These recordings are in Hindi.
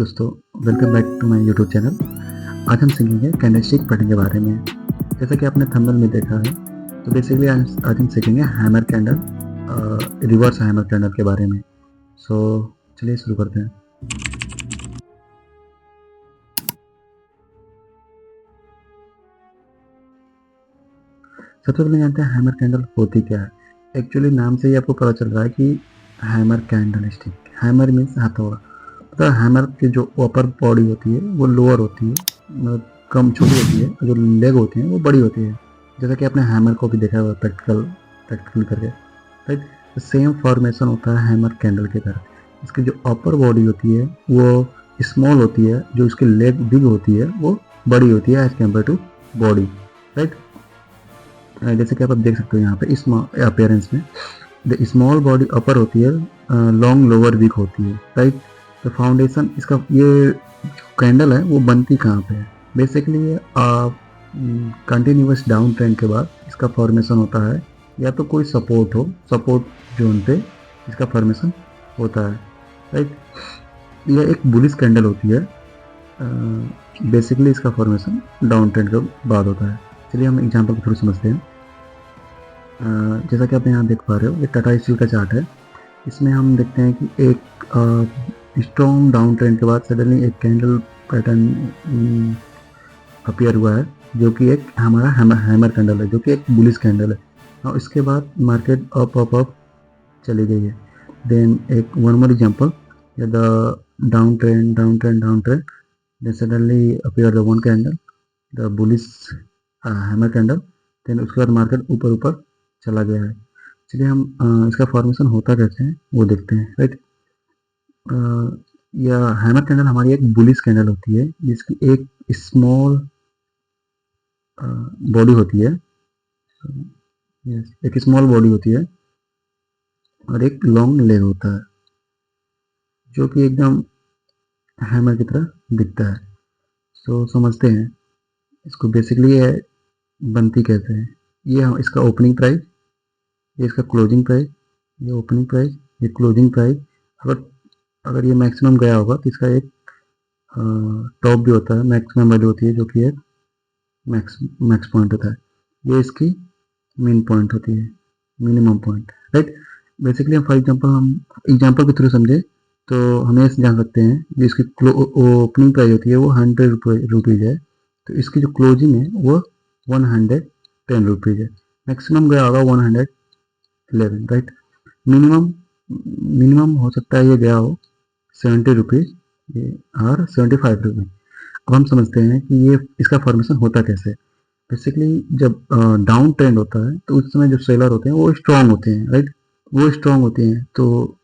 दोस्तों, welcome back to my YouTube channel. आज हम सीखेंगे कैंडलस्टिक पैटर्न के बारे में। जैसा कि आपने थंबनेल में देखा है, तो बेसिकली आज हम सीखेंगे hammer candle, reverse hammer candle के बारे में। सो चलिए शुरू करते हैं। सबसे पहले जानते हैं हैमर कैंडल होती क्या है। एक्चुअली नाम से ही आपको पता चल रहा है कि hammer candle stick, hammer means हथौड़ा। मतलब हैमर की जो अपर बॉडी होती है वो लोअर होती है, मतलब कम छोटी होती है, जो लेग होती हैं वो बड़ी होती है। जैसा कि आपने हैमर को भी देखा हुआ प्रैक्टिकल प्रैक्टिकल करके, राइट। सेम फॉर्मेशन होता है हैमर कैंडल की तरह। इसकी जो अपर बॉडी होती है वो स्मॉल होती है, जो इसकी लेग बिग होती है वो बड़ी होती है as compared to body, right. जैसे कि आप देख सकते हो यहाँ पे इस अपेयरेंस में द स्मॉल बॉडी अपर होती है, लॉन्ग लोअर वीक होती है, राइट। तो फाउंडेशन इसका ये कैंडल है वो बनती कहाँ पे है। बेसिकली ये कंटिन्यूस डाउन ट्रेंड के बाद इसका फॉर्मेशन होता है, या तो कोई सपोर्ट हो, सपोर्ट जोन पे इसका फॉर्मेशन होता है, राइट। यह एक बुलिश कैंडल होती है। बेसिकली इसका फॉर्मेशन डाउन ट्रेंड के बाद होता है। चलिए हम एग्जांपल के थ्रू समझते हैं। जैसा कि आप यहाँ देख पा रहे हो, ये टाटा स्टील का चार्ट है। इसमें हम देखते हैं कि एक स्ट्रॉन्ग डाउन ट्रेंड के बाद सडनली एक कैंडल पैटर्न अपीयर हुआ है, जो कि एक हमारा हैमर कैंडल है, जो कि एक बुलिश कैंडल है। और इसके बाद मार्केट अप अप अप चली गई है। देन एक one more example, the down trend down trend down trend, then suddenly appear the one candle, the bullish hammer candle. Then उसके बाद मार्केट ऊपर ऊपर चला गया है। चलिए हम इसका फॉर्मेशन होता कैसे है वो देखते हैं, राइट। या हैमर कैंडल हमारी एक बुलिश कैंडल होती है, जिसकी एक स्मॉल बॉडी होती है, एक स्मॉल बॉडी होती है और एक लॉन्ग लेग होता है, जो कि एकदम हैमर की तरह दिखता है। सो समझते हैं इसको। बेसिकली ये बनती कैसे है। ये इसका ओपनिंग प्राइस, ये इसका क्लोजिंग प्राइस, ये ओपनिंग प्राइस, ये क्लोजिंग प्राइस। अगर अगर ये मैक्सिमम गया होगा तो इसका एक टॉप भी होता है, मैक्सिमम वैल्यू होती है, जो कि एक मैक्स पॉइंट होता है। ये इसकी मीन पॉइंट होती है, minimum point, right. Basically for example हम एग्जांपल के थ्रू समझे तो हम ये जान सकते हैं कि इसकी ओपनिंग प्राइस होती है वो 100 रुपीज़ है, तो इसकी जो क्लोजिंग है वो 110 रुपीज़ है। मैक्सिमम गया होगा 111, राइट। मिनिमम मिनिमम हो सकता है ये गया हो 70 रुपीज़ और 75 रुपीज़। अब हम समझते हैं कि ये इसका फॉर्मेशन होता कैसे। बेसिकली जब डाउन ट्रेंड होता है तो उस समय जो सेलर होते हैं वो स्ट्रांग होते हैं, राइट। वो स्ट्रांग होते हैं। तो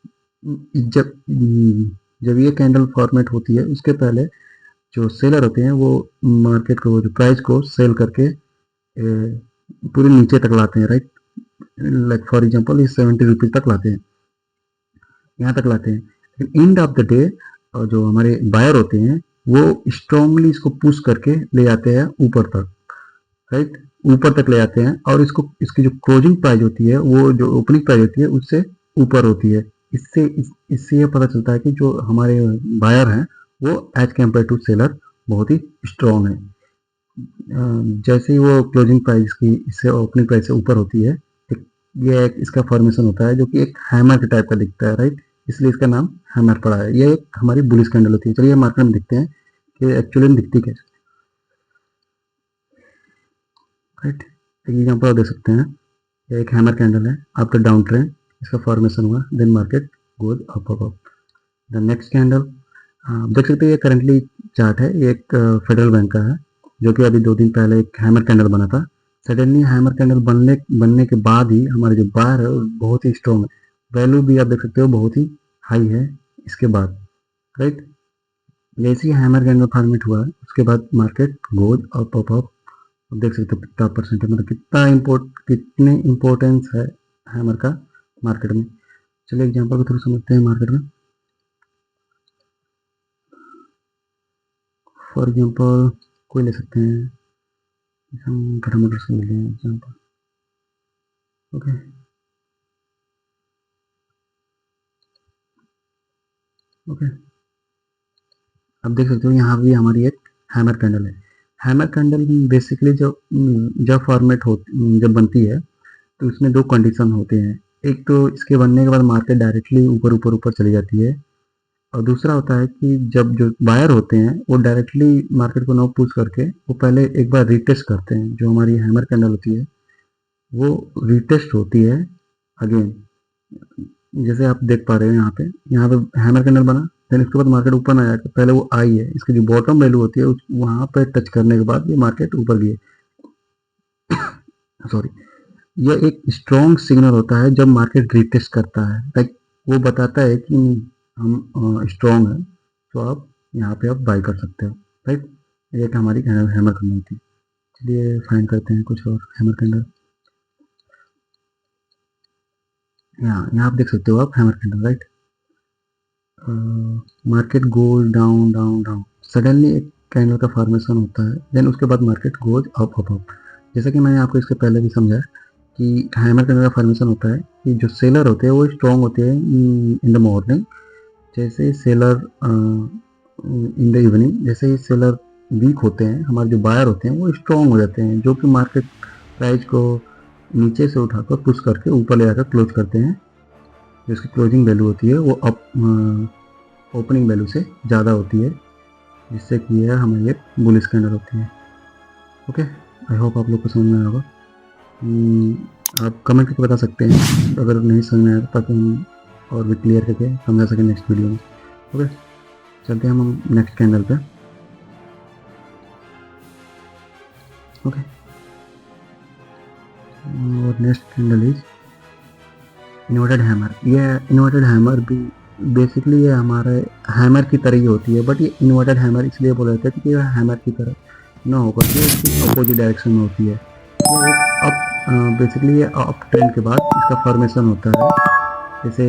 जब जब ये कैंडल फॉर्मेट होती है उसके पहले जो सेलर होते हैं वो मार्केट को, जो प्राइस को सेल करके पूरे नीचे तक लाते हैं, राइट। लाइक फॉर एग्जांपल ये 70 रुपीज़ तक लाते हैं, यहाँ तक लाते हैं। लेकिन एंड ऑफ द डे जो हमारे बायर होते हैं वो स्ट्रांगली इसको पुश करके ले जाते हैं ऊपर तक, राइट। ऊपर तक ले जाते हैं और इसको, इसकी जो क्लोजिंग प्राइस होती है वो जो ओपनिंग प्राइस होती है उससे ऊपर होती है। इससे ये पता चलता है कि जो हमारे बायर हैं वो एज कम्पेयर टू सेलर बहुत ही स्ट्रॉन्ग है। जैसे ही वो क्लोजिंग प्राइस की इससे ओपनिंग प्राइस से ऊपर होती है, ये एक इसका फॉर्मेशन होता है, जो कि एक हैमर के टाइप का दिखता है, राइट। इसलिए इसका नाम हैमर पड़ा है। ये एक हमारी बुलिश कैंडल होती है। चलिए मार्केट में दिखते हैं कि एक्चुअली में दिखती कैसे, राइट। एक एग्जाम्पल दे सकते हैं। ये एक हैमर कैंडल है आफ्टर डाउन ट्रेंड, इसका फॉर्मेशन हुआ, then market goes up up up. The next candle आप देख सकते हैं, ये करंटली चार्ट है, ये एक फेडरल बैंक का है, जो कि अभी 2 दिन पहले एक हैमर कैंडल बना था। सडनली हैमर कैंडल बनने के बाद ही हमारे जो बायर है वो बहुत ही स्ट्रॉन्ग है। वैल्यू भी आप देख सकते हो बहुत ही हाई है इसके बाद, राइट। जैसे ही हैमर कैंडल फॉर्मेट हुआ है उसके बाद market goes up up up. आप देख सकते हो कितना परसेंट है, मतलब कितने इम्पोर्टेंस है हैमर का मार्केट में। चलिए एग्जांपल के थ्रू समझते हैं मार्केट में। फॉर एग्जांपल कोई ले सकते हैं, हम टाटा मोटर्स ले लें एग्जांपल, ओके। ओके, अब देख सकते हो यहाँ भी हमारी एक हैमर कैंडल है। हैमर कैंडल बेसिकली जब फॉर्मेट हो जब बनती है तो उसमें दो कंडीशन होते हैं। एक तो इसके बनने के बाद मार्केट डायरेक्टली ऊपर ऊपर ऊपर चली जाती है, और दूसरा होता है कि जब जो बायर होते हैं वो डायरेक्टली मार्केट को ना पुश करके वो पहले एक बार रिटेस्ट करते हैं। जो हमारी हैमर कैंडल होती है वो रिटेस्ट होती है अगेन। जैसे आप देख पा रहे हो यहाँ पे हैमर कैंडल बना, देन उसके बाद मार्केट ऊपर आया। पहले वो आई है, इसकी जो बॉटम वैल्यू होती है वहां पे टच करने के बाद ये मार्केट ऊपर गई है। सॉरी, यह एक स्ट्रॉन्ग सिग्नल होता है जब मार्केट रिटेस्ट करता है। लाइक वो बताता है कि हम स्ट्रॉन्ग है, तो आप यहाँ पे आप बाय कर सकते हो, राइट। ये हमारी हैमर कैंडल होती है। चलिए फाइंड करते हैं कुछ और हैमर कैंडल। यहाँ आप देख सकते हो आप hammer candle, right. Market goes down down down, suddenly एक कैंडल का फॉर्मेशन होता है, देन उसके बाद market goes up up up. जैसा कि मैंने आपको इसके पहले भी समझाया कि हैमर कैंडल का फॉर्मेशन होता है कि जो सेलर होते हैं वो स्ट्रॉन्ग होते हैं इन द मॉर्निंग, जैसे ही सेलर इन द इवनिंग, जैसे ही सेलर वीक होते हैं, हमारे जो बायर होते हैं वो स्ट्रॉन्ग हो जाते हैं, जो कि मार्केट प्राइस को नीचे से उठाकर पुश करके ऊपर ले जाकर क्लोज करते हैं। जिसकी क्लोजिंग वैल्यू होती है वो अप ओपनिंग वैल्यू से ज़्यादा होती है, जिससे कि यह हमारी एक बुलिश कैंडल होती है। ओके, आई होप आप लोग को समझ में आया होगा। आप कमेंट करके बता सकते हैं अगर नहीं समझ में आया, ताकि हम और भी क्लियर करके समझा सकें नेक्स्ट वीडियो में। ओके, चलते हैं हम नेक्स्ट कैंडल पे। ओके, और next candle is inverted hammer. ये इन्वर्टेड हैमर भी बेसिकली ये हमारे हैमर की तरह ही होती है, बट ये इन्वर्टेड हैमर इसलिए बोला जाता है क्योंकि ये हैमर की तरह ना होकर के इसकी अपोजिट डायरेक्शन में होती है। ये एक अप बेसिकली ये अप ट्रेंड के बाद इसका फॉर्मेशन होता है। जैसे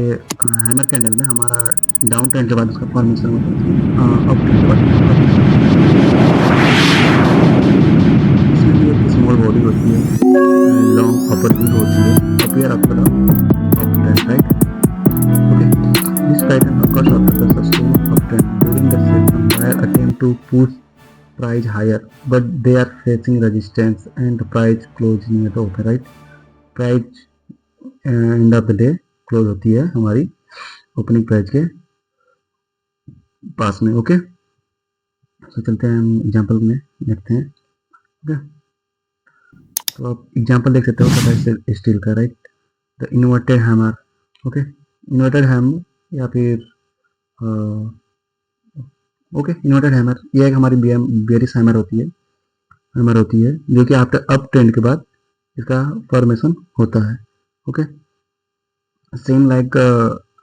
हैमर कैंडल में हमारा डाउन ट्रेंड के बाद उसका फॉर्मेशन होता है, अप ट्रेंड के बाद इसमें भी एक स्मॉल बॉडी होती है, लॉन्ग अपर बीट होती है, appear after up trend, right. Okay, this pattern occurs after the sustained uptrend. During the session, buyer attempt to push price higher, but they are facing resistance and the price close near the open, right? Price end of the day close होती है हमारी ओपनिंग प्राइस के पास में। ओके, तो चलते हैं हम एग्जांपल में देखते हैं। ओके, तो आप एग्जांपल देख सकते हो टाटा स्टील का, right. The inverted hammer. Okay, inverted hammer या फिर ओके, इन्वर्टेड हैमर ये एक हमारी बेयरिश हैमर होती है जो कि आफ्टर अप ट्रेंड के बाद इसका फॉर्मेशन होता है। ओके, सेम लाइक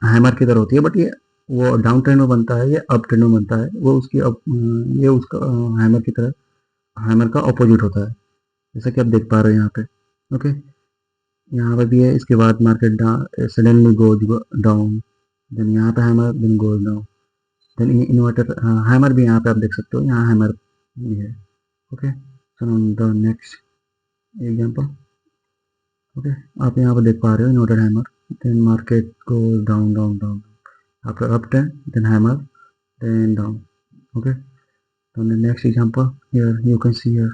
हैमर की तरह होती है, बट ये वो डाउन ट्रेंड में बनता है, ये अप ट्रेंड में बनता है। वो उसकी ये उसका हैमर की तरह हैमर का अपोजिट होता है, जैसा कि आप देख पा रहे हो यहाँ पे। ओके, यहाँ पे भी है, इसके बाद market suddenly goes down, then यहाँ पे hammer, then goes down, then inverter hammer भी यहाँ पे आप देख सकते हो, यहाँ हैमर भी है। Okay, so the next example. Okay, आप यहाँ पे देख पा रहे हो इन्वर्टेड हैमर, देन मार्केट को down down down, after up trend then hammer then down. Okay, तो next example here you can see here.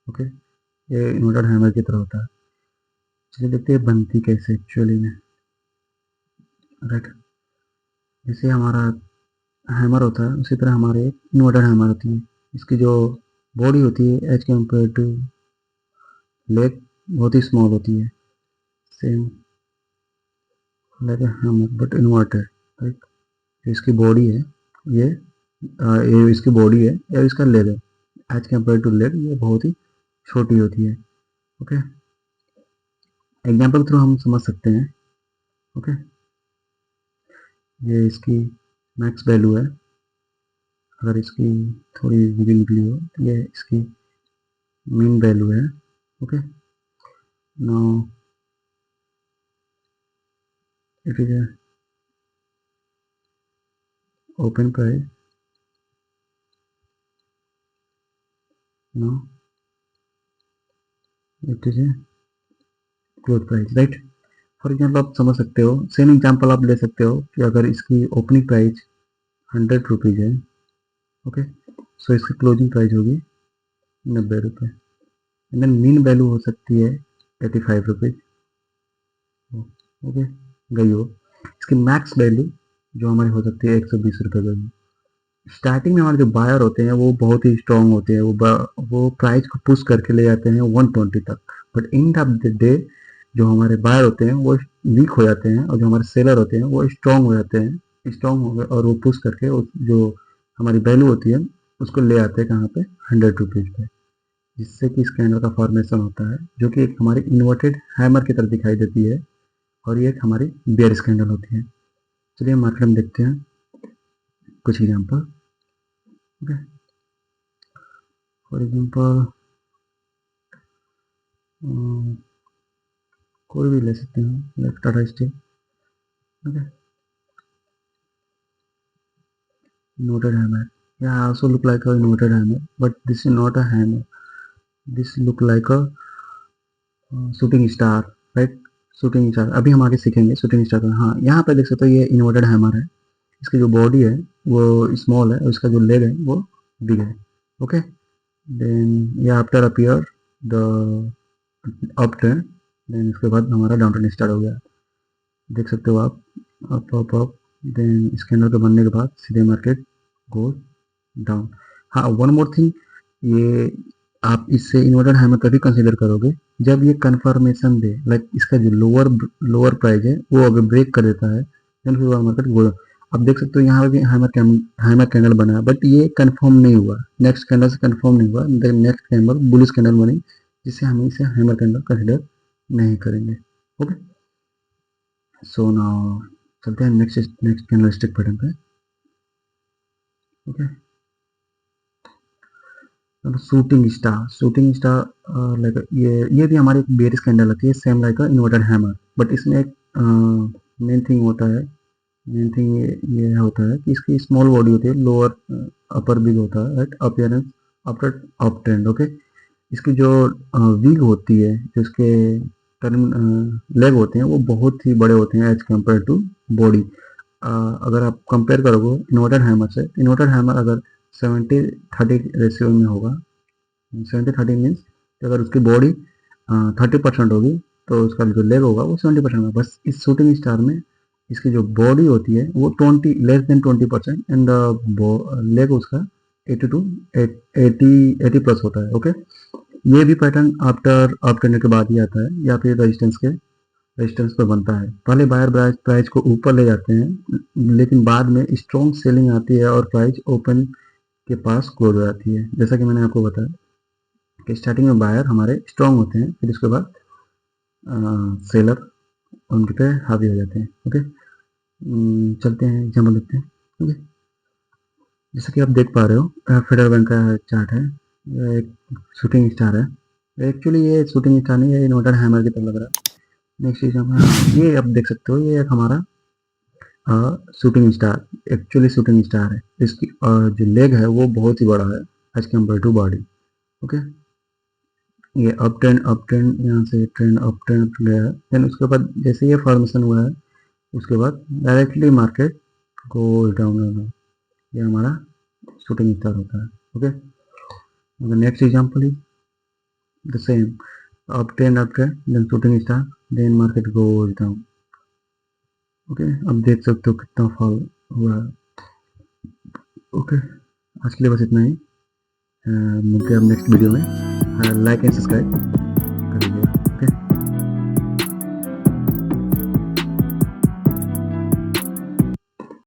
Okay, ये इन्वर्टेड हैमर की तरह होता है। चलिए देखते हैं बनती कैसे एक्चुअली में, राइट। जैसे हमारा हैमर होता है उसी तरह हमारे इन्वर्टेड हैमर होती है। इसकी जो बॉडी होती है एज कम्पेयर टू लेग बहुत ही स्मॉल होती है, same like hammer but inverted, right. इसकी बॉडी है ये इसकी बॉडी है या इसका लेग है, एज कम्पेयर टू लेग ये बहुत ही छोटी होती है। ओके, एग्जाम्पल थ्रू हम समझ सकते हैं। ओके, ये इसकी मैक्स वैल्यू है, अगर इसकी थोड़ी निकली हो तो ये इसकी मीन वैल्यू है। Okay, now it is open price, now it is a close price, right. For example आप समझ सकते हो, सेम एग्जाम्पल आप ले सकते हो कि अगर इसकी ओपनिंग प्राइस 100 रुपीज़ है, ओके, सो इसकी क्लोजिंग प्राइस होगी 90 रुपये। एंड देन मीन वैल्यू हो सकती है 85 रुपीज़। ओके, गई हो। इसकी मैक्स वैल्यू जो हमारी हो सकती है 120 रुपये गई। स्टार्टिंग में हमारे जो बायर होते हैं वो बहुत ही स्ट्रांग होते हैं, वो प्राइस को पुश करके ले जाते हैं 120 तक। But end of the day जो हमारे बायर होते हैं वो वीक हो जाते हैं, और जो हमारे सेलर होते हैं वो स्ट्रांग हो जाते हैं, स्ट्रांग हो गए और वो पुश करके जो हमारी वैल्यू होती है उसको ले आते हैं कहाँ पे, 100 रुपीज़ पे। जिससे कि इस कैंडल का फॉर्मेशन होता है जो कि एक हमारी इन्वर्टेड हैमर की तरह दिखाई देती है, और ये एक हमारी बेयरिश कैंडल होती है। चलिए मार्केट में देखते हैं कुछ एग्जाम्पल। ओके, फॉर एग्जाम्पल कोई भी ले सकते हैं, like Tata steel. Okay, inverted hammer, yeah, also look like a inverted hammer, but this is not a hammer, this look like a shooting star, right. Shooting star अभी हम आगे सीखेंगे शूटिंग स्टार का। हाँ, यहाँ पे देख सकते हो ये इन्वर्टेड हैमर है। इसकी जो बॉडी है वो स्मॉल है और इसका जो लेग है वो बिग है। ओके, देन ये after appear the up trend, then इसके बाद हमारा डाउन ट्रेंड स्टार्ट हो गया। देख सकते हो आप, अप अप अप, देन इस कैंडल के बनने के बाद सीधे मार्केट गो डाउन। हाँ, वन मोर थिंग, ये आप इससे इन्वर्टेड हैमर तभी कंसीडर करोगे जब ये कंफर्मेशन दे, लाइक इसका जो लोअर प्राइस है वो अगर ब्रेक कर देता है, देन फिर मार्केट गो। आप देख सकते हो यहाँ पे भी हैमर कैंडल बना है, बट ये कंफर्म नहीं हुआ, नेक्स्ट कैंडल से कंफर्म नहीं हुआ, नेक्स्ट कैंडल बुलिश कैंडल बनी, जिससे हम इसे हैमर कैंडल कंसीडर नहीं करेंगे। ओके, सो नाउ चलते हैं नेक्स्ट कैंडल स्टिक पैटर्न पे। ओके, शूटिंग स्टार लाइक ये भी हमारी एक बेयरिश कैंडल होती है, same like inverted hammer, but इसमें एक मेन थिंग होता है, मेन थिंग ये होता है कि इसकी स्मॉल बॉडी होती है, लोअर अपर बिग होता है, right, appearance after up trend. Okay, इसकी जो विग होती है, जो इसके टर्म लेग होते हैं वो बहुत ही बड़े होते हैं एज कम्पेयर टू बॉडी। अगर आप कंपेयर करोगे इन्वर्टेड हैमर से, इन्वर्टेड हैमर अगर 70-30 रेशियो में होगा, 70-30 मीन्स अगर उसकी बॉडी 30% होगी तो उसका जो लेग होगा वो 70% होगा। बस इस शूटिंग स्टार में इसकी जो बॉडी होती है वो 20% एंड लेग उसका 80 प्लस होता है। ओके, ये भी पैटर्न आफ्टर अप करने के बाद ही आता है, या फिर रेजिस्टेंस पर बनता है। पहले बायर प्राइस को ऊपर ले जाते हैं, लेकिन बाद में स्ट्रॉन्ग सेलिंग आती है और प्राइस ओपन के पास क्लोज हो जाती है। जैसा कि मैंने आपको बताया कि स्टार्टिंग में बायर हमारे स्ट्रॉन्ग होते हैं, फिर उसके बाद सेलर उनके पे हावी हो जाते हैं। ओके, चलते हैं एग्जाम्पल देखते हैं। ओके, जैसा कि आप देख पा रहे हो फेडरल बैंक का चार्ट है, यह एक शूटिंग स्टार है। एक्चुअली ये शूटिंग स्टार नहीं है, इन्वर्टेड हैमर की तरह लग रहा है। नेक्स्ट एग्जाम्पल ये आप देख सकते हो, ये एक हमारा shooting star, actually shooting star है। इसकी जो लेग है वो बहुत ही बड़ा है as compared to body. Okay, ये अप ट्रेंड यहाँ से ट्रेंड अप ट्रेंड गया है, देन उसके बाद जैसे ये फॉर्मेशन हुआ है उसके बाद डायरेक्टली मार्केट को डाउन होना, ये हमारा शूटिंग स्टार होता है। Okay, next example is the same, up trend then shooting star, then market goes down. Okay, अब देख सकते हो कितना फॉल हुआ है। ओके, आज के लिए बस इतना ही, मिलते हैं अब नेक्स्ट वीडियो में। Like and subscribe.